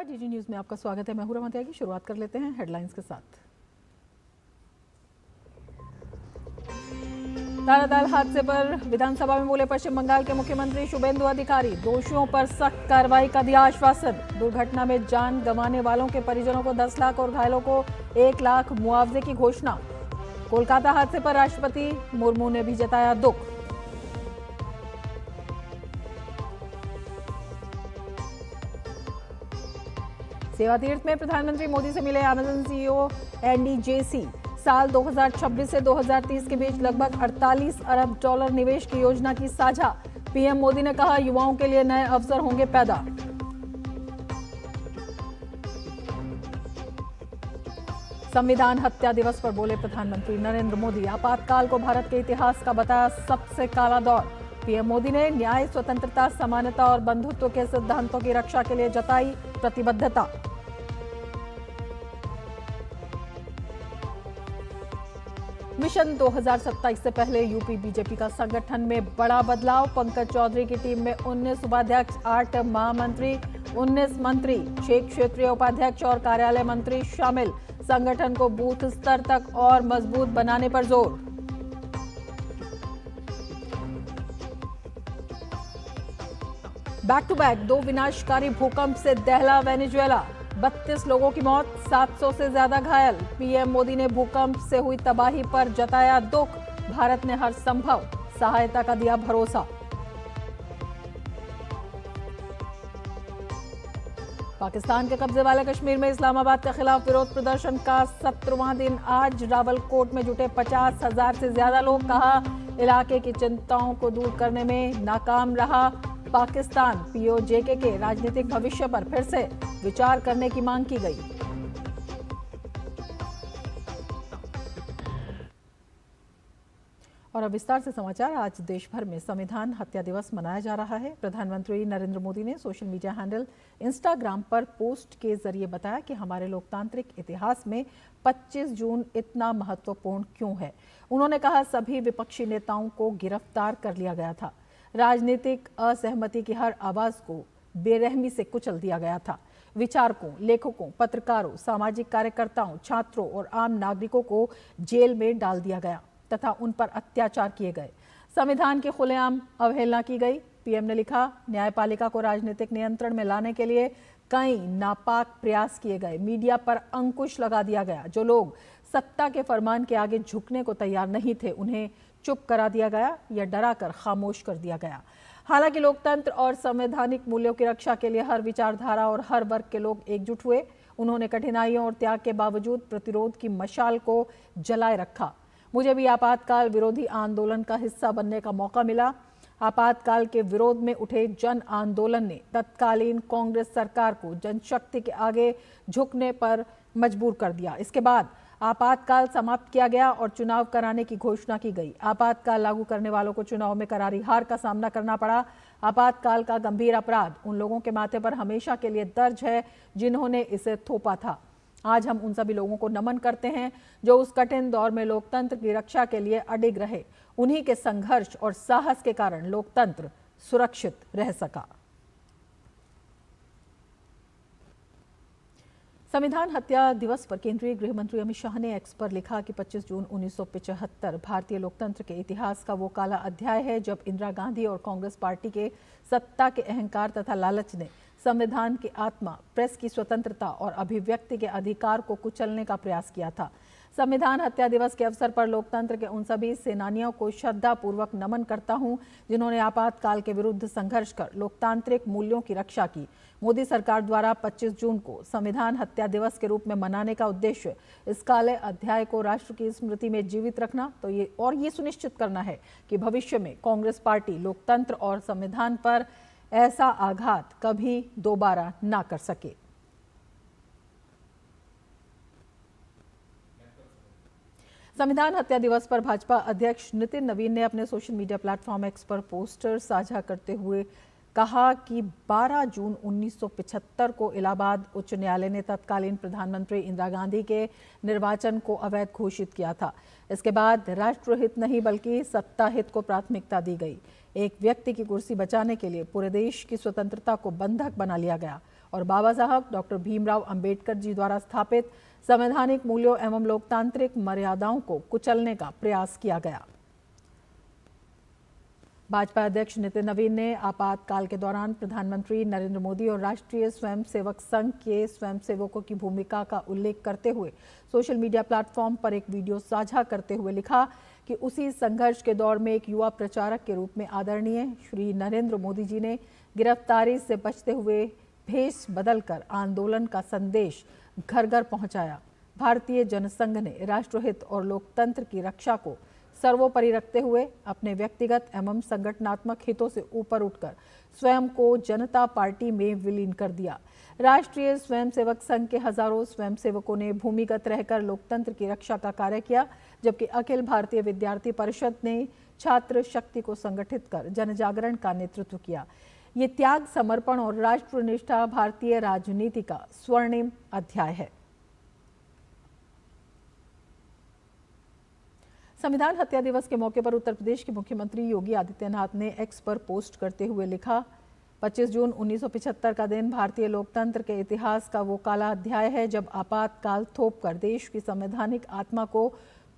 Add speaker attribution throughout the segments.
Speaker 1: नमस्कार, DD news में आपका स्वागत है। मैं हूं रमन त्यागी। शुरुआत कर लेते हैं हेडलाइंस के साथ। ताराताल हादसे पर विधानसभा में बोले पश्चिम बंगाल के मुख्यमंत्री शुभेंदु अधिकारी। दोषियों पर सख्त कार्रवाई का दिया आश्वासन। दुर्घटना में जान गंवाने वालों के परिजनों को 10 लाख और घायलों को 1 लाख मुआवजे की घोषणा। कोलकाता हादसे पर राष्ट्रपति मुर्मू ने भी जताया दुख। सेवातीर्थ में प्रधानमंत्री मोदी से मिले अमेजन सीईओ एंडी जेसी। साल 2026 से 2030 के बीच लगभग 48 अरब डॉलर निवेश की योजना की साझा। पीएम मोदी ने कहा, युवाओं के लिए नए अवसर होंगे पैदा। संविधान हत्या दिवस पर बोले प्रधानमंत्री नरेंद्र मोदी। आपातकाल को भारत के इतिहास का बताया सबसे काला दौर। पीएम मोदी ने न्याय, स्वतंत्रता, समानता और बंधुत्व के सिद्धांतों की रक्षा के लिए जताई प्रतिबद्धता। मिशन 2027 से पहले यूपी बीजेपी का संगठन में बड़ा बदलाव। पंकज चौधरी की टीम में 19 उपाध्यक्ष, 8 महामंत्री, 19 मंत्री, 6 क्षेत्रीय उपाध्यक्ष और कार्यालय मंत्री शामिल। संगठन को बूथ स्तर तक और मजबूत बनाने पर जोर। बैक टू बैक 2 विनाशकारी भूकंप से दहला वेनेजुएला। 32 लोगों की मौत, 700 से ज्यादा घायल। पीएम मोदी ने भूकंप से हुई तबाही पर जताया दुख। भारत ने हर संभव सहायता का दिया भरोसा। पाकिस्तान के कब्जे वाले कश्मीर में इस्लामाबाद के खिलाफ विरोध प्रदर्शन का 17वां दिन आज। रावलकोट में जुटे 50,000 से ज्यादा लोग। कहा, इलाके की चिंताओं को दूर करने में नाकाम रहा पाकिस्तान। पीओजे के राजनीतिक भविष्य पर फिर से विचार करने की मांग की गई। और अब विस्तार से समाचार। आज देश भर में संविधान हत्या दिवस मनाया जा रहा है। प्रधानमंत्री नरेंद्र मोदी ने सोशल मीडिया हैंडल इंस्टाग्राम पर पोस्ट के जरिए बताया कि हमारे लोकतांत्रिक इतिहास में 25 जून इतना महत्वपूर्ण क्यों है। उन्होंने कहा, सभी विपक्षी नेताओं को गिरफ्तार कर लिया गया था। राजनीतिक असहमति की हर आवाज को बेरहमी से कुचल दिया गया था। विचारकों, लेखकों, पत्रकारों, सामाजिक कार्यकर्ताओं, छात्रों और आम नागरिकों को जेल में डाल दिया गया तथा उन पर अत्याचार किए गए। संविधान की खुलेआम अवहेलना की गई। पीएम ने लिखा, न्यायपालिका को राजनीतिक नियंत्रण में लाने के लिए कई नापाक प्रयास किए गए। मीडिया पर अंकुश लगा दिया गया। जो लोग सत्ता के फरमान के आगे झुकने को तैयार नहीं थे, उन्हें चुप करा दिया गया या डराकर खामोश कर दिया गया। हालांकि लोकतंत्र और संवैधानिक मूल्यों की रक्षा के लिए हर विचारधारा और हर वर्ग के लोग एकजुट हुए। उन्होंने कठिनाइयों और त्याग के बावजूद प्रतिरोध की मशाल को जलाए रखा। मुझे भी आपातकाल विरोधी आंदोलन का हिस्सा बनने का मौका मिला। आपातकाल के विरोध में उठे जन आंदोलन ने तत्कालीन कांग्रेस सरकार को जनशक्ति के आगे झुकने पर मजबूर कर दिया। इसके बाद आपातकाल समाप्त किया गया और चुनाव कराने की घोषणा की गई। आपातकाल लागू करने वालों को चुनाव में करारी हार का सामना करना पड़ा। आपातकाल का गंभीर अपराध उन लोगों के माथे पर हमेशा के लिए दर्ज है जिन्होंने इसे थोपा था। आज हम उन सभी लोगों को नमन करते हैं जो उस कठिन दौर में लोकतंत्र की रक्षा के लिए अडिग रहे। उन्हीं के संघर्ष और साहस के कारण लोकतंत्र सुरक्षित रह सका। संविधान हत्या दिवस पर केंद्रीय गृह मंत्री अमित शाह ने एक्स पर लिखा कि 25 जून 1975 भारतीय लोकतंत्र के इतिहास का वो काला अध्याय है जब इंदिरा गांधी और कांग्रेस पार्टी के सत्ता के अहंकार तथा लालच ने संविधान की आत्मा, प्रेस की स्वतंत्रता और अभिव्यक्ति के अधिकार को कुचलने का प्रयास किया था। संविधान हत्या दिवस के अवसर पर लोकतंत्र के उन सभी सेनानियों को श्रद्धापूर्वक नमन करता हूं जिन्होंने आपातकाल के विरुद्ध संघर्ष कर लोकतांत्रिक मूल्यों की रक्षा की। मोदी सरकार द्वारा 25 जून को संविधान हत्या दिवस के रूप में मनाने का उद्देश्य इस काले अध्याय को राष्ट्र की स्मृति में जीवित रखना तो ये सुनिश्चित करना है कि भविष्य में कांग्रेस पार्टी लोकतंत्र और संविधान पर ऐसा आघात कभी दोबारा ना कर सके। संविधान हत्या दिवस पर भाजपा अध्यक्ष नितिन नवीन ने अपने सोशल मीडिया प्लेटफॉर्म एक्स पर पोस्टर साझा करते हुए कहा कि 12 जून 1975 को इलाहाबाद उच्च न्यायालय ने तत्कालीन प्रधानमंत्री इंदिरा गांधी के निर्वाचन को अवैध घोषित किया था। इसके बाद राष्ट्रहित नहीं बल्कि सत्ता हित को प्राथमिकता दी गई। एक व्यक्ति की कुर्सी बचाने के लिए पूरे देश की स्वतंत्रता को बंधक बना लिया गया और बाबा साहब डॉक्टर भीमराव अंबेडकर जी द्वारा स्थापित संवैधानिक मूल्यों एवं लोकतांत्रिक मर्यादाओं को कुचलने का प्रयास किया गया। भाजपा अध्यक्ष नितिन नवीन ने आपातकाल के दौरान प्रधानमंत्री नरेंद्र मोदी और राष्ट्रीय स्वयंसेवक संघ के स्वयंसेवकों की भूमिका का उल्लेख करते हुए सोशल मीडिया प्लेटफॉर्म पर एक वीडियो साझा करते हुए लिखा कि उसी संघर्ष के दौर में एक युवा प्रचारक के रूप में आदरणीय श्री नरेंद्र मोदी जी ने गिरफ्तारी से बचते हुए भेष बदलकर आंदोलन का संदेश घर घर पहुंचाया। भारतीय जनसंघ ने राष्ट्रहित और लोकतंत्र की रक्षा को सर्वोपरि रखते हुए अपने व्यक्तिगत एवं संगठनात्मक हितों से ऊपर उठकर स्वयं को जनता पार्टी में विलीन कर दिया। राष्ट्रीय स्वयंसेवक संघ के हजारों स्वयंसेवकों ने भूमिगत रहकर लोकतंत्र की रक्षा का कार्य किया, जबकि अखिल भारतीय विद्यार्थी परिषद ने छात्र शक्ति को संगठित कर जनजागरण का नेतृत्व किया। ये त्याग, समर्पण और राष्ट्रनिष्ठा भारतीय राजनीति का स्वर्णिम अध्याय है। संविधान हत्या दिवस के मौके पर उत्तर प्रदेश के मुख्यमंत्री योगी आदित्यनाथ ने एक्स पर पोस्ट करते हुए लिखा, 25 जून 1975 का दिन भारतीय लोकतंत्र के इतिहास का वो काला अध्याय है जब आपातकाल थोपकर देश की संवैधानिक आत्मा को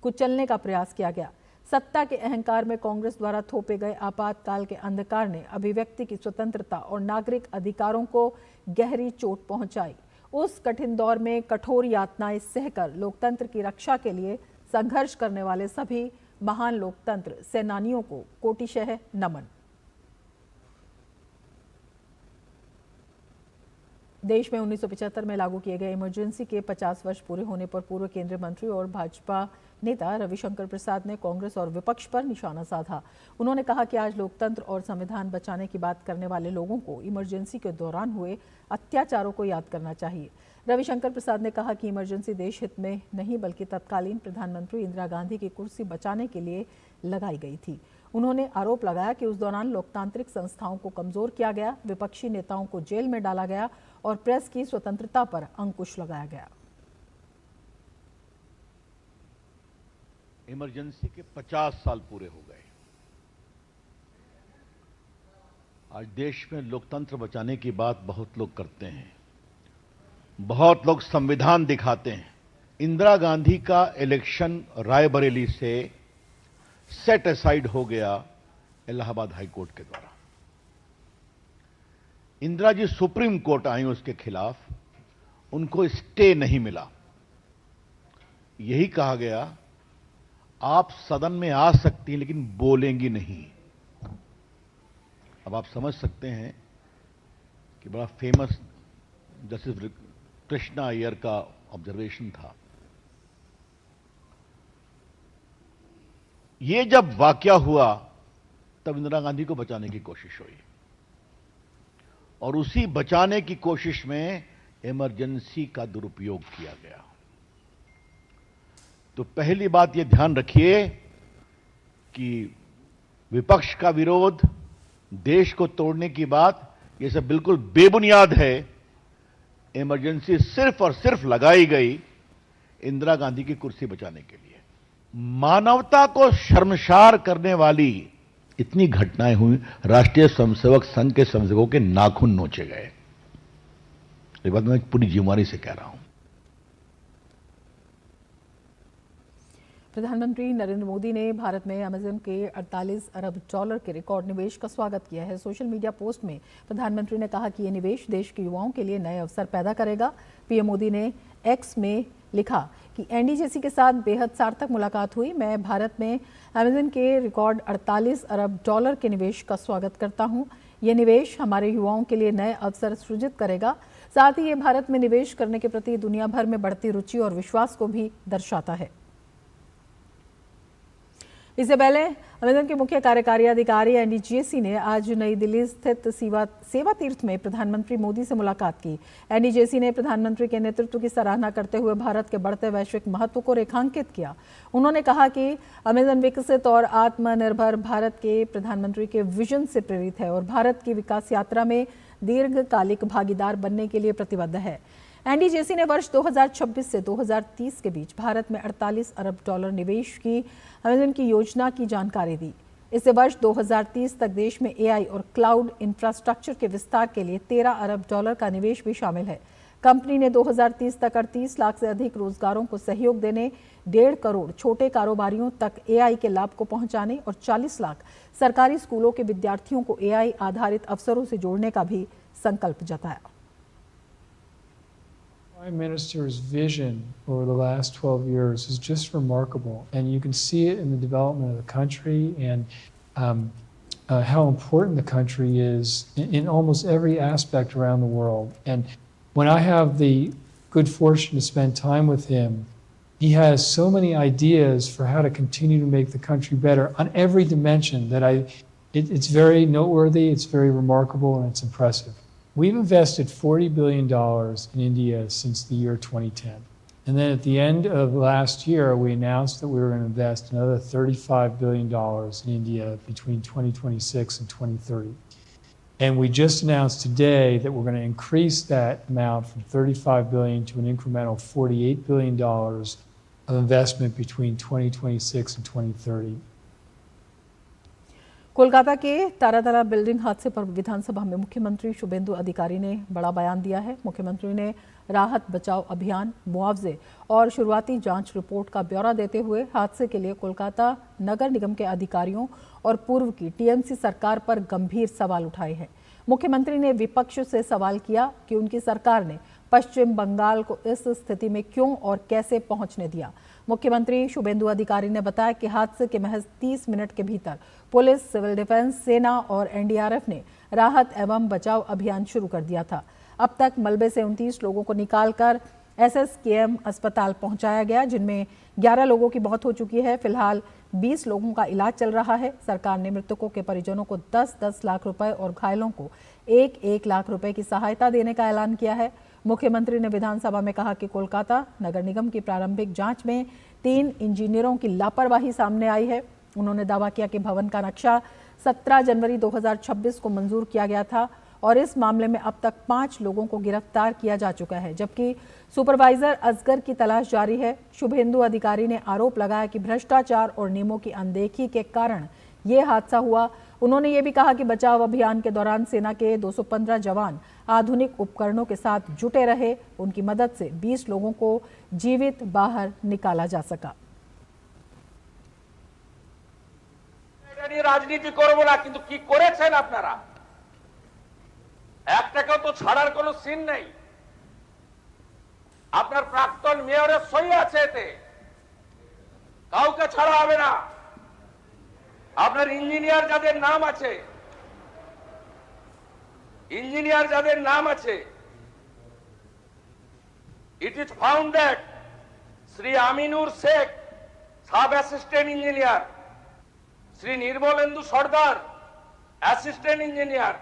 Speaker 1: कुचलने का प्रयास किया गया। सत्ता के अहंकार में कांग्रेस द्वारा थोपे गए आपातकाल के अंधकार ने अभिव्यक्ति की स्वतंत्रता और नागरिक अधिकारों को गहरी चोट पहुंचाई। उस कठिन दौर में कठोर यातनाएं सहकर लोकतंत्र की रक्षा के लिए संघर्ष करने वाले सभी महान लोकतंत्र सेनानियों को कोटिशः नमन। देश में 1975 में लागू किए गए इमरजेंसी के 50 वर्ष पूरे होने पर पूर्व केंद्रीय मंत्री और भाजपा नेता रविशंकर प्रसाद ने कांग्रेस और विपक्ष पर निशाना साधा। उन्होंने कहा कि आज लोकतंत्र और संविधान बचाने की बात करने वाले लोगों को इमरजेंसी के दौरान हुए अत्याचारों को याद करना चाहिए। रविशंकर प्रसाद ने कहा कि इमरजेंसी देश हित में नहीं बल्कि तत्कालीन प्रधानमंत्री इंदिरा गांधी की कुर्सी बचाने के लिए लगाई गई थी। उन्होंने आरोप लगाया कि उस दौरान लोकतांत्रिक संस्थाओं को कमजोर किया गया, विपक्षी नेताओं को जेल में डाला गया और प्रेस की स्वतंत्रता पर अंकुश लगाया गया।
Speaker 2: इमरजेंसी के 50 साल पूरे हो गए। आज देश में लोकतंत्र बचाने की बात बहुत लोग करते हैं, बहुत लोग संविधान दिखाते हैं। इंदिरा गांधी का इलेक्शन रायबरेली से सेट असाइड हो गया इलाहाबाद हाई कोर्ट के द्वारा। इंदिरा जी सुप्रीम कोर्ट आई उसके खिलाफ, उनको स्टे नहीं मिला। यही कहा गया आप सदन में आ सकती हैं लेकिन बोलेंगी नहीं। अब आप समझ सकते हैं कि बड़ा फेमस जस्टिस कृष्णा अय्यर का ऑब्जर्वेशन था। ये जब वाकया हुआ तब इंदिरा गांधी को बचाने की कोशिश हुई और उसी बचाने की कोशिश में इमरजेंसी का दुरुपयोग किया गया। तो पहली बात यह ध्यान रखिए कि विपक्ष का विरोध, देश को तोड़ने की बात, यह सब बिल्कुल बेबुनियाद है। इमरजेंसी सिर्फ और सिर्फ लगाई गई इंदिरा गांधी की कुर्सी बचाने के लिए। मानवता को शर्मसार करने वाली इतनी घटनाएं हुई, राष्ट्रीय स्वयंसेवक संघ के स्वयंसेवकों के नाखून नोचे गए। ये बात मैं पूरी जिम्मेदारी से कह रहा हूं।
Speaker 1: प्रधानमंत्री नरेंद्र मोदी ने भारत में अमेज़न के 48 अरब डॉलर के रिकॉर्ड निवेश का स्वागत किया है। सोशल मीडिया पोस्ट में प्रधानमंत्री ने कहा कि ये निवेश देश के युवाओं के लिए नए अवसर पैदा करेगा। पीएम मोदी ने एक्स में लिखा कि एनडीजेसी के साथ बेहद सार्थक मुलाकात हुई। मैं भारत में अमेज़न के रिकॉर्ड 48 अरब डॉलर के निवेश का स्वागत करता हूं। ये निवेश हमारे युवाओं के लिए नए अवसर सृजित करेगा। साथ ही ये भारत में निवेश करने के प्रति दुनिया भर में बढ़ती रुचि और विश्वास को भी दर्शाता है। इससे पहले अमेज़न के मुख्य कार्यकारी अधिकारी एनडीजेसी ने आज नई दिल्ली स्थित सेवा तीर्थ में प्रधानमंत्री मोदी से मुलाकात की। एनडीजेसी ने प्रधानमंत्री के नेतृत्व की सराहना करते हुए भारत के बढ़ते वैश्विक महत्व को रेखांकित किया। उन्होंने कहा कि अमेज़न विकसित और आत्मनिर्भर भारत के प्रधानमंत्री के विजन से प्रेरित है और भारत की विकास यात्रा में दीर्घकालिक भागीदार बनने के लिए प्रतिबद्ध है। एनडीजेसी ने वर्ष 2026 से 2030 के बीच भारत में 48 अरब डॉलर निवेश की अमेज़न की योजना की जानकारी दी। इससे वर्ष 2030 तक देश में एआई और क्लाउड इंफ्रास्ट्रक्चर के विस्तार के लिए $13 अरब का निवेश भी शामिल है। कंपनी ने 2030 तक 38 लाख से अधिक रोजगारों को सहयोग देने, 1.5 करोड़ छोटे कारोबारियों तक एआई के लाभ को पहुंचाने और 40 लाख सरकारी स्कूलों के विद्यार्थियों को एआई आधारित अवसरों से जोड़ने का भी संकल्प जताया।
Speaker 3: Prime Minister's vision over the last 12 years is just remarkable, and you can see it in the development of the country and how important the country is in almost every aspect around the world. And when I have the good fortune to spend time with him, he has so many ideas for how to continue to make the country better on every dimension that it's very noteworthy, it's very remarkable, and it's impressive. We've invested $40 billion in India since the year 2010. And then at the end of last year, we announced that we were going to invest another $35 billion in India between 2026 and 2030. And we just announced today that we're going to increase that amount from $35 billion to an incremental $48 billion of investment between 2026 and 2030.
Speaker 1: Kolkata के Taratala building हादसे पर विधानसभा में मुख्यमंत्री शुभेंदु अधिकारी ने बड़ा बयान दिया है। मुख्यमंत्री ने राहत बचाव अभियान, मुआवजे और शुरुआती जांच रिपोर्ट का ब्यौरा देते हुए हादसे के लिए कोलकाता नगर निगम के अधिकारियों और पूर्व की टीएमसी सरकार पर गंभीर सवाल उठाए हैं। मुख्यमंत्री ने विपक्ष से सवाल किया कि उनकी सरकार ने पश्चिम बंगाल को इस स्थिति में क्यों और कैसे पहुंचने दिया। मुख्यमंत्री शुभेंदु अधिकारी ने बताया कि हादसे के महज 30 मिनट के भीतर पुलिस, सिविल डिफेंस, सेना और एनडीआरएफ ने राहत एवं बचाव अभियान शुरू कर दिया था। अब तक मलबे से 29 लोगों को निकालकर एसएसकेएम अस्पताल पहुंचाया गया, जिनमें 11 लोगों की मौत हो चुकी है। फिलहाल 20 लोगों का इलाज चल रहा है। सरकार ने मृतकों के परिजनों को 10-10 लाख रुपए और घायलों को 1-1 लाख रुपए की सहायता देने का ऐलान किया है। मुख्यमंत्री ने विधानसभा में कहा कि कोलकाता नगर निगम की प्रारंभिक जांच में 3 इंजीनियरों की लापरवाही सामने आई है। उन्होंने दावा किया कि भवन का नक्शा 17 जनवरी 2026 को मंजूर किया गया था और इस मामले में अब तक 5 लोगों को गिरफ्तार किया जा चुका है, जबकि सुपरवाइजर असगर की तलाश जारी है। शुभेंदु अधिकारी ने आरोप लगाया कि भ्रष्टाचार और नियमों की अनदेखी के कारण ये हादसा हुआ। उन्होंने ये भी कहा कि बचाव अभियान के दौरान सेना के 215 जवान आधुनिक उपकरणों के साथ जुटे रहे। उनकी मदद से 20 लोगों को जीवित बाहर निकाला जा सका।
Speaker 4: রাজনীতি করব না, কিন্তু কি করেছেন আপনারা? এক টাকাও তো ছাড়ার কোনো সিন নেই। আপনার প্রাক্তন মেয়রের সই আছে এতে, কাউকে ছাড়া হবে না। আপনার ইঞ্জিনিয়ার যাদের নাম আছে, it is found that Sri Aminur Sheikh, sub assistant engineer, Sri Nirmalendu Sardar, assistant engineer,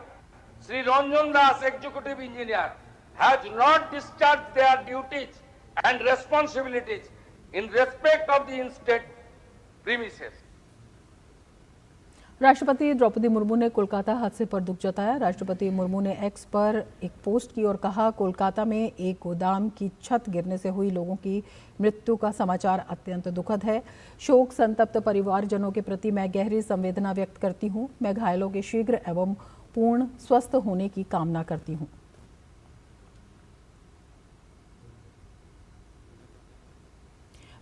Speaker 4: Sri Ranjan Das, executive engineer, has not discharged their duties and responsibilities in respect of the instead premises.
Speaker 1: राष्ट्रपति द्रौपदी मुर्मू ने कोलकाता हादसे पर दुख जताया। राष्ट्रपति मुर्मू ने x पर एक पोस्ट की और कहा, कोलकाता में एक गोदाम की छत गिरने से हुई लोगों की मृत्यु का समाचार अत्यंत दुखद है। शोक संतप्त परिवारजनों के प्रति मैं गहरी संवेदना व्यक्त करती हूं। मैं घायलों के शीघ्र एवं पूर्ण स्वस्थ होने की कामना करती हूं।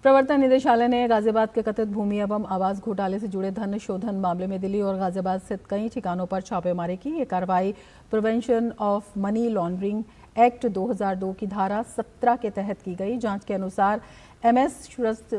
Speaker 1: प्रवर्तन निदेशालय ने गाजियाबाद के कथित भूमि एवं आवास घोटाले से जुड़े धन शोधन मामले में दिल्ली और गाजियाबाद स्थित कई ठिकानों पर छापेमारी की। ये कार्रवाई prevention of money laundering act 2002 की धारा 17 के तहत की गई। जांच के अनुसार MS trust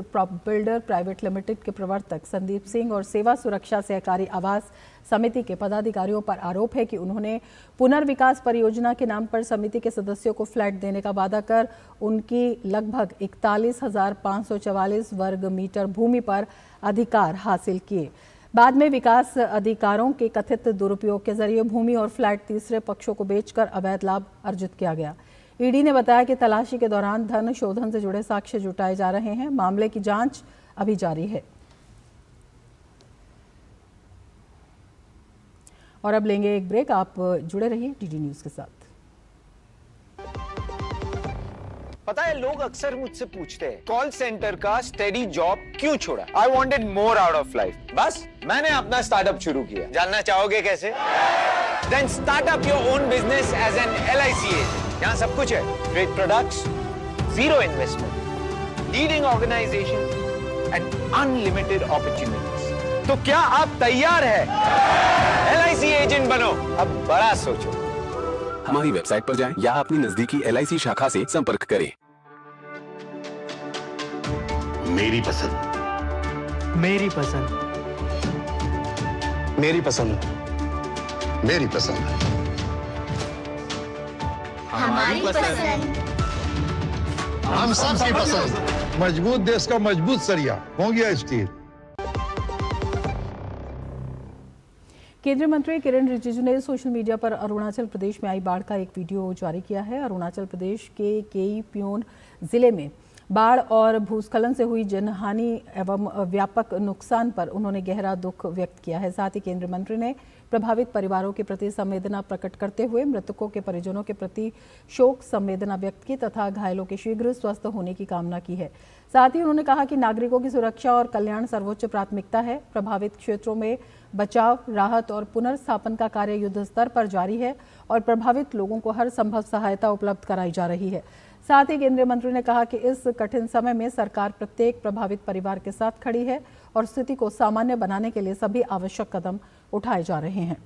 Speaker 1: builder private limited के प्रवर्तक संदीप सिंह और सेवा सुरक्षा सहकारी आवास समिति के पदाधिकारियों पर आरोप है कि उन्होंने पुनर्विकास परियोजना के नाम पर समिति के सदस्यों को फ्लैट देने का वादा कर उनकी लगभग 41,544 वर्ग मीटर भूमि पर अधिकार हासिल किए। बाद में विकास अधिकारों के कथित दुरुपयोग के जरिए भूमि और फ्लैट तीसरे पक्षों को बेचकर अवैध लाभ अर्जित किया गया। ईडी ने बताया कि तलाशी के दौरान धन शोधन से जुड़े साक्ष्य जुटाए जा रहे हैं। मामले की जांच अभी जारी है। और अब लेंगे एक ब्रेक। आप जुड़े रहिए डीडी न्यूज के साथ।
Speaker 5: पता है लोग अक्सर मुझसे पूछते हैं कॉल सेंटर का स्टेडी जॉब क्यों छोड़ा? I wanted more out of life. बस मैंने अपना स्टार्टअप शुरू किया। जानना चाहोगे कैसे? Then start up your own business as an LIC agent. यहाँ सब कुछ है, great products, zero investment, leading organisation and unlimited opportunities. तो क्या आप तैयार है? LIC एजेंट बनो, अब बड़ा सोचो।
Speaker 6: हमारी वेबसाइट पर जाएं या अपनी नजदीकी LIC शाखा से संपर्क करें।
Speaker 7: मेरी पसंद,
Speaker 8: मेरी पसंद,
Speaker 7: मेरी पसंद, मेरी पसंद,
Speaker 9: हमारी पसंद,
Speaker 7: हम सबकी पसंद। मजबूत देश का मजबूत सरिया हो गया स्टील।
Speaker 1: केंद्रीय मंत्री किरण रिजिजू ने सोशल मीडिया पर अरुणाचल प्रदेश में आई बाढ़ का एक वीडियो जारी किया है। अरुणाचल प्रदेश के केईपियोन जिले में बाढ़ और भूस्खलन से हुई जनहानि एवं व्यापक नुकसान पर उन्होंने गहरा दुख व्यक्त किया है। साथ ही केंद्रीय मंत्री ने प्रभावित परिवारों के प्रति संवेदना प्रकट करते हुए मृतकों के परिजनों के प्रति शोक संवेदना व्यक्त की तथा घायलों के शीघ्र स्वस्थ होने की कामना की है। साथ ही उन्होंने कहा कि नागरिकों की सुरक्षा और कल्याण सर्वोच्च प्राथमिकता है। प्रभावित क्षेत्रों में बचाव, राहत और पुनर्स्थापन का कार्य युद्ध स्तर पर जारी है और प्रभावित लोगों को हर संभव सहायता उपलब्ध कराई जा रही है। साथ ही केंद्रीय मंत्री ने कहा कि इस कठिन समय में सरकार प्रत्येक प्रभावित परिवार के साथ खड़ी है और स्थिति को सामान्य बनाने के लिए सभी आवश्यक कदम उठाए जा रहे हैं।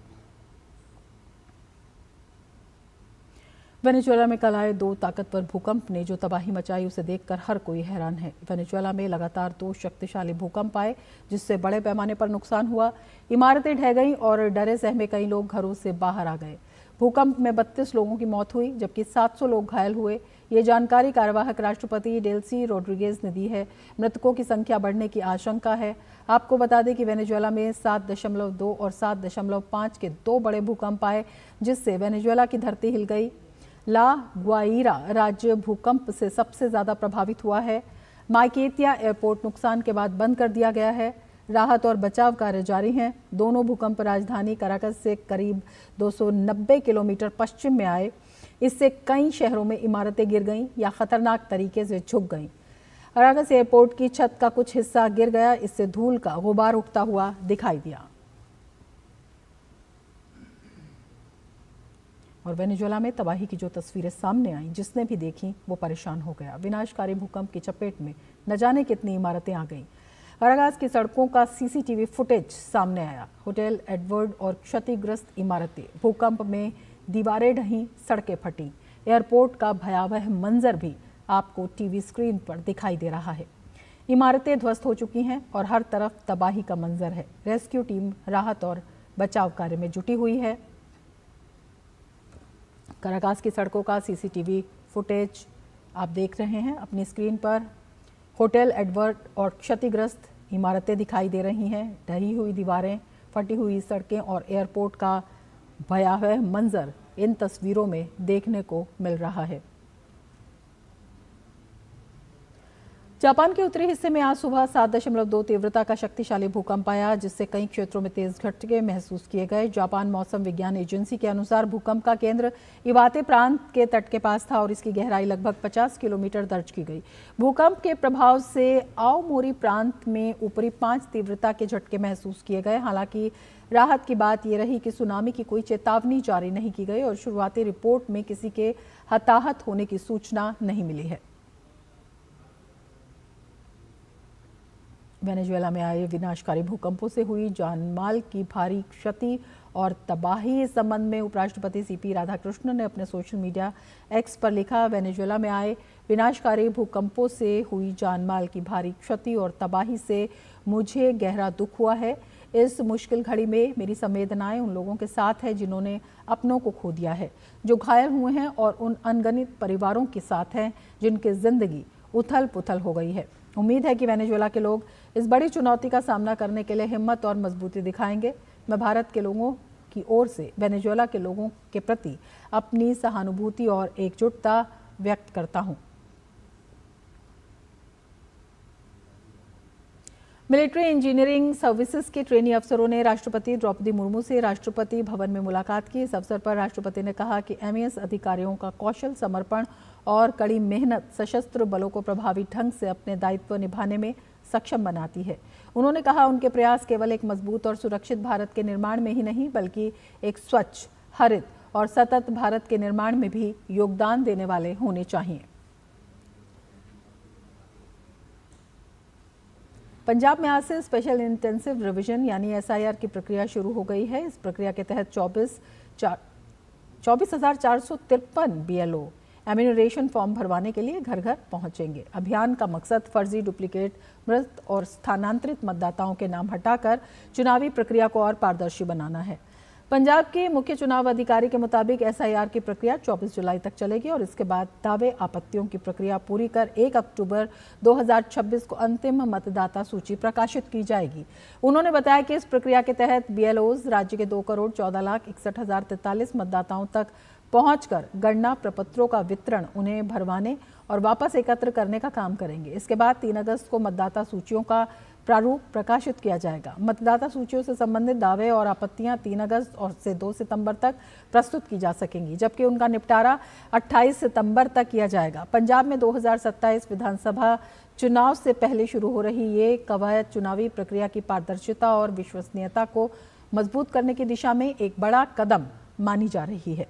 Speaker 1: वेनेजुएला में कल आए 2 ताकतवर भूकंप ने जो तबाही मचाई उसे देखकर हर कोई हैरान है। वेनेजुएला में लगातार 2 शक्तिशाली भूकंप आए जिससे बड़े पैमाने पर नुकसान हुआ। इमारतें ढह गईं और डरे सहमे कई लोग घरों से बाहर आ गए। भूकंप में 32 लोगों की मौत हुई जबकि 700 लोग घायल हुए। ये जानकारी कार्यवाहक राष्ट्रपति डेल्सी रोड्रिगेज ने दी है। मृतकों की संख्या बढ़ने की आशंका है। आपको बता दें कि वेनेजुएला में 7.2 और 7.5 के 2 बड़े भूकंप आए जिससे वेनेजुएला की धरती हिल गई। ला ग्वाइरा राज्य भूकंप से सबसे ज्यादा प्रभावित हुआ है। माइकेतिया एयरपोर्ट नुकसान के बाद बंद कर दिया गया है। राहत और बचाव कार्य जारी हैं। दोनों भूकंप राजधानी कराकस से करीब 290 किलोमीटर पश्चिम में आए। इससे कई शहरों में इमारतें गिर गईं या खतरनाक तरीके से झुक गईं। कराकस एयरपोर्ट की छत का कुछ हिस्सा गिर गया। इससे धूल का गुबार उठता हुआ दिखाई दिया। और वेनेजुएला में तबाही की जो तस्वीरें सामने आई, जिसने भी देखी वो परेशान हो गया। विनाशकारी भूकंप की चपेट में न जाने कितनी इमारतें आ गईं। कराकास की सड़कों का CCTV फुटेज सामने आया। होटल एडवर्ड और क्षतिग्रस्त इमारतें, भूकंप में दीवारें ढहीं, सड़कें फटी। एयरपोर्ट का भयावह मंजर भी आपको TV स्क्रीन पर दिखाई दे रहा है। इमारतें ध्वस्त हो चुकी हैं और हर तरफ तबाही का मंजर है। रेस्क्यू टीम राहत और बचाव कार्य में जुटी हुई है। कराकास की सड़कों का CCTV फुटेज आप देख रहे हैं अपनी स्क्रीन पर। होटल एडवर्ड और क्षतिग्रस्त इमारतें दिखाई दे रही हैं, ढही हुई दीवारें, फटी हुई सड़कें और एयरपोर्ट का भयावह मंजर इन तस्वीरों में देखने को मिल रहा है। जापान के उत्तरी हिस्से में आज सुबह 7.2 तीव्रता का शक्तिशाली भूकंप आया जिससे कई क्षेत्रों में तेज झटके महसूस किए गए। जापान मौसम विज्ञान एजेंसी के अनुसार भूकंप का केंद्र इवाते प्रांत के तट के पास था और इसकी गहराई लगभग 50 किलोमीटर दर्ज की गई। भूकंप के प्रभाव से आओमोरी प्रांत में ऊपरी 5 तीव्रता के झटके महसूस किए गए। हालांकि राहत की बात यह रही कि सुनामी की कोई चेतावनी जारी नहीं की गई और शुरुआती रिपोर्ट में किसी के हताहत होने की सूचना नहीं मिली है। वेनेजुएला में आए विनाशकारी भूकंपों से हुई जानमाल की भारी क्षति और तबाही इस संबंध में उपराष्ट्रपति CP राधाकृष्णन ने अपने सोशल मीडिया X पर लिखा, वेनेजुएला में आए विनाशकारी भूकंपों से हुई जानमाल की भारी क्षति और तबाही से मुझे गहरा दुख हुआ है। इस मुश्किल घड़ी में मेरी संवेदनाएं उन लोगों के साथ है जिन्होंने अपनों को खो दिया है, जो घायल हुए हैं और उन अनगिनत परिवारों के साथ हैं जिनकी जिंदगी उथल पुथल हो गई है। उम्मीद है कि वेनेजुएला के लोग इस बड़ी चुनौती का सामना करने के लिए हिम्मत और मजबूती दिखाएंगे। मैं भारत के लोगों की ओर से वेनेजुएला के लोगों के प्रति अपनी सहानुभूति और एकजुटता व्यक्त करता हूं। मिलिट्री इंजीनियरिंग सर्विसेज के ट्रेनी अफसरों ने राष्ट्रपति द्रौपदी मुर्मू से राष्ट्रपति भवन में मुलाकात की। इस अवसर पर राष्ट्रपति ने कहा कि MES अधिकारियों का कौशल, समर्पण और कड़ी मेहनत सशस्त्र बलों को प्रभावी ढंग से अपने दायित्व निभाने में सक्षम बनाती है। उन्होंने कहा, उनके प्रयास केवल एक मजबूत और सुरक्षित भारत के निर्माण में ही नहीं, बल्कि एक स्वच्छ, हरित और सतत भारत के निर्माण में भी योगदान देने वाले होने चाहिए। पंजाब में आज से स्पेशल इंटेंसिव रिवीजन यानी SIR की प्रक्रिया शुरू हो गई है। इस प्रक्रिया के तहत 24,453 BLO एम्यूनरेशन फॉर्म भरवाने के लिए घर घर पहुंचेंगे। अभियान का मकसद फर्जी, डुप्लीकेट, मृत और स्थानांतरित मतदाताओं के नाम हटाकर चुनावी प्रक्रिया को और पारदर्शी बनाना है। पंजाब के मुख्य चुनाव अधिकारी के मुताबिक SIR की प्रक्रिया 24 जुलाई तक चलेगी और इसके बाद दावे आपत्तियों की प्रक्रिया पूरी कर 1 अक्टूबर 2026 को अंतिम मतदाता सूची प्रकाशित की जाएगी। उन्होंने बताया कि इस प्रक्रिया के तहत BLOs राज्य के 2,14,61,043 मतदाताओं तक पहुंचकर गणना प्रपत्रों का वितरण, उन्हें भरवाने और वापस एकत्र करने का काम करेंगे। इसके बाद 3 अगस्त को मतदाता सूचियों का प्रारूप प्रकाशित किया जाएगा। मतदाता सूचियों से संबंधित दावे और आपत्तियां 3 अगस्त और से 2 सितंबर तक प्रस्तुत की जा सकेंगी, जबकि उनका निपटारा 28 सितंबर तक किया जाएगा। पंजाब में 2027 विधानसभा चुनाव से पहले शुरू हो रही ये कवायद चुनावी प्रक्रिया की पारदर्शिता और विश्वसनीयता को मजबूत करने की दिशा में एक बड़ा कदम मानी जा रही है।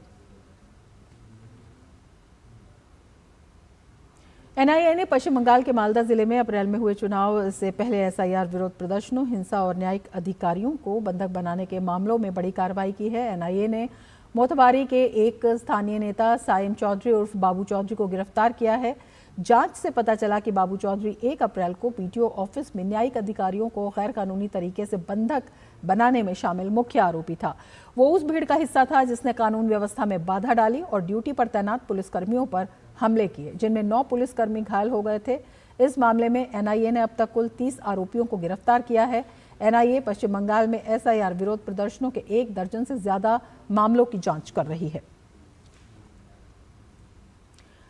Speaker 1: NIA ने पश्चिम बंगाल के मालदा जिले में अप्रैल में हुए चुनाव से पहले SIR विरोध प्रदर्शनों, हिंसा और न्यायिक अधिकारियों को बंधक बनाने के मामलों में बड़ी कार्रवाई की है। NIA ने मोतबारी के एक स्थानीय नेता साइम चौधरी उर्फ बाबू चौधरी को गिरफ्तार किया है। जांच से पता चला कि बाबू चौधरी 1 अप्रैल को PTO ऑफिस में न्यायिक अधिकारियों को गैर कानूनी तरीके से बंधक बनाने में शामिल मुख्य आरोपी था। वो उस भीड़ का हिस्सा था जिसने कानून व्यवस्था में बाधा डाली और ड्यूटी पर तैनात पुलिसकर्मियों पर हमले किए, जिनमें 9 पुलिसकर्मी घायल हो गए थे। इस मामले में NIA ने अब तक कुल 30 आरोपियों को गिरफ्तार किया है। NIA पश्चिम बंगाल में SIR विरोध प्रदर्शनों के 1 दर्जन से ज्यादा मामलों की जांच कर रही है।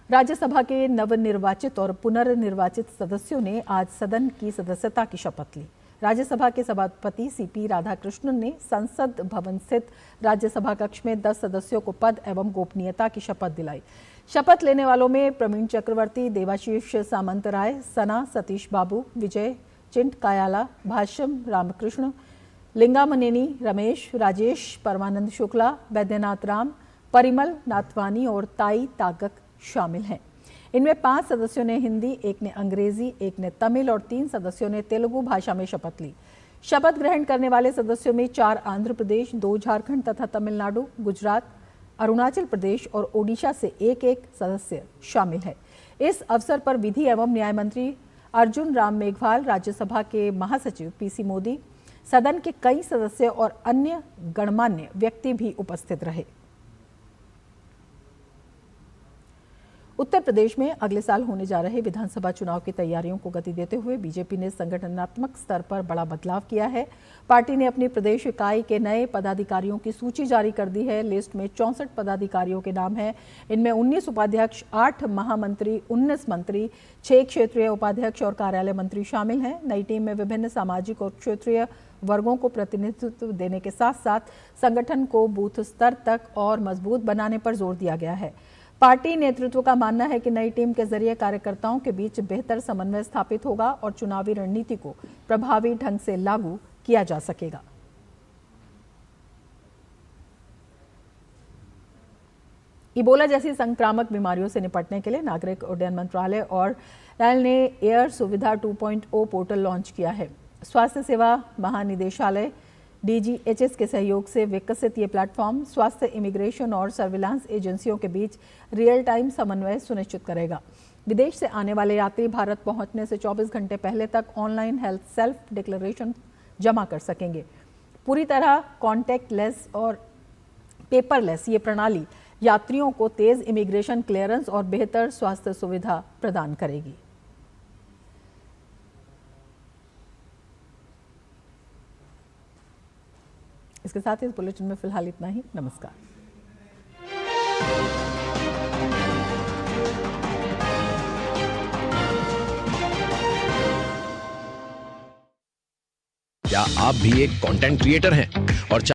Speaker 1: राज्यसभा के नवनिर्वाचित और पुनर्निर्वाचित सदस्यों ने आज सदन की सदस्यता की शपथ ली। राज्यसभा के सभापति CP राधाकृष्णन ने संसद भवन स्थित राज्यसभा कक्ष में 10 सदस्यों को पद एवं गोपनीयता की शपथ दिलाई। शपथ लेने वालों में प्रवीण चक्रवर्ती, देवाशीष सामंत राय, सना सतीश बाबू, विजय चिंट कायाला, भाष्यम रामकृष्ण, लिंगामनेनी रमेश, राजेश परमानंद शुक्ला, वैद्यनाथ राम, परिमल नाथवानी और ताई तागक शामिल हैं। इनमें 5 सदस्यों ने हिंदी, 1 ने अंग्रेजी, 1 ने तमिल और 3 सदस्यों ने तेलुगु भाषा में शपथ ली। शपथ ग्रहण करने वाले सदस्यों में 4 आंध्र प्रदेश, 2 झारखंड तथा तमिलनाडु, गुजरात, अरुणाचल प्रदेश और ओडिशा से 1-1 सदस्य शामिल है। इस अवसर पर विधि एवं न्याय मंत्री अर्जुन राम मेघवाल, राज्यसभा के महासचिव PC मोदी, सदन के कई सदस्य और अन्य गणमान्य व्यक्ति भी उपस्थित रहे। उत्तर प्रदेश में अगले साल होने जा रहे विधानसभा चुनाव की तैयारियों को गति देते हुए बीजेपी ने संगठनात्मक स्तर पर बड़ा बदलाव किया है। पार्टी ने अपनी प्रदेश इकाई के नए पदाधिकारियों की सूची जारी कर दी है। लिस्ट में 64 पदाधिकारियों के नाम हैं। इनमें 19 उपाध्यक्ष, 8 महामंत्री, 19 मंत्री, 6 क्षेत्रीय उपाध्यक्ष और कार्यालय मंत्री शामिल हैं। नई टीम में विभिन्न सामाजिक और क्षेत्रीय वर्गों को प्रतिनिधित्व देने के साथ साथ संगठन को बूथ स्तर तक और मजबूत बनाने पर जोर दिया गया है। पार्टी नेतृत्व का मानना है कि नई टीम के जरिए कार्यकर्ताओं के बीच बेहतर समन्वय स्थापित होगा और चुनावी रणनीति को प्रभावी ढंग से लागू किया जा सकेगा। इबोला जैसी संक्रामक बीमारियों से निपटने के लिए नागरिक उड्डयन मंत्रालय और रैल ने एयर सुविधा 2.0 पोर्टल लॉन्च किया है। स्वास्थ्य सेवा महानिदेशालय DGHS के सहयोग से विकसित ये प्लेटफॉर्म स्वास्थ्य, इमिग्रेशन और सर्विलांस एजेंसियों के बीच रियल टाइम समन्वय सुनिश्चित करेगा। विदेश से आने वाले यात्री भारत पहुंचने से 24 घंटे पहले तक ऑनलाइन हेल्थ सेल्फ डिक्लेरेशन जमा कर सकेंगे। पूरी तरह कॉन्टैक्टलेस और पेपरलेस ये प्रणाली यात्रियों को तेज इमिग्रेशन क्लियरेंस और बेहतर स्वास्थ्य सुविधा प्रदान करेगी। इसके साथ ही इस बुलेटिन में फिलहाल इतना ही। नमस्कार।
Speaker 10: क्या आप भी एक कंटेंट क्रिएटर हैं और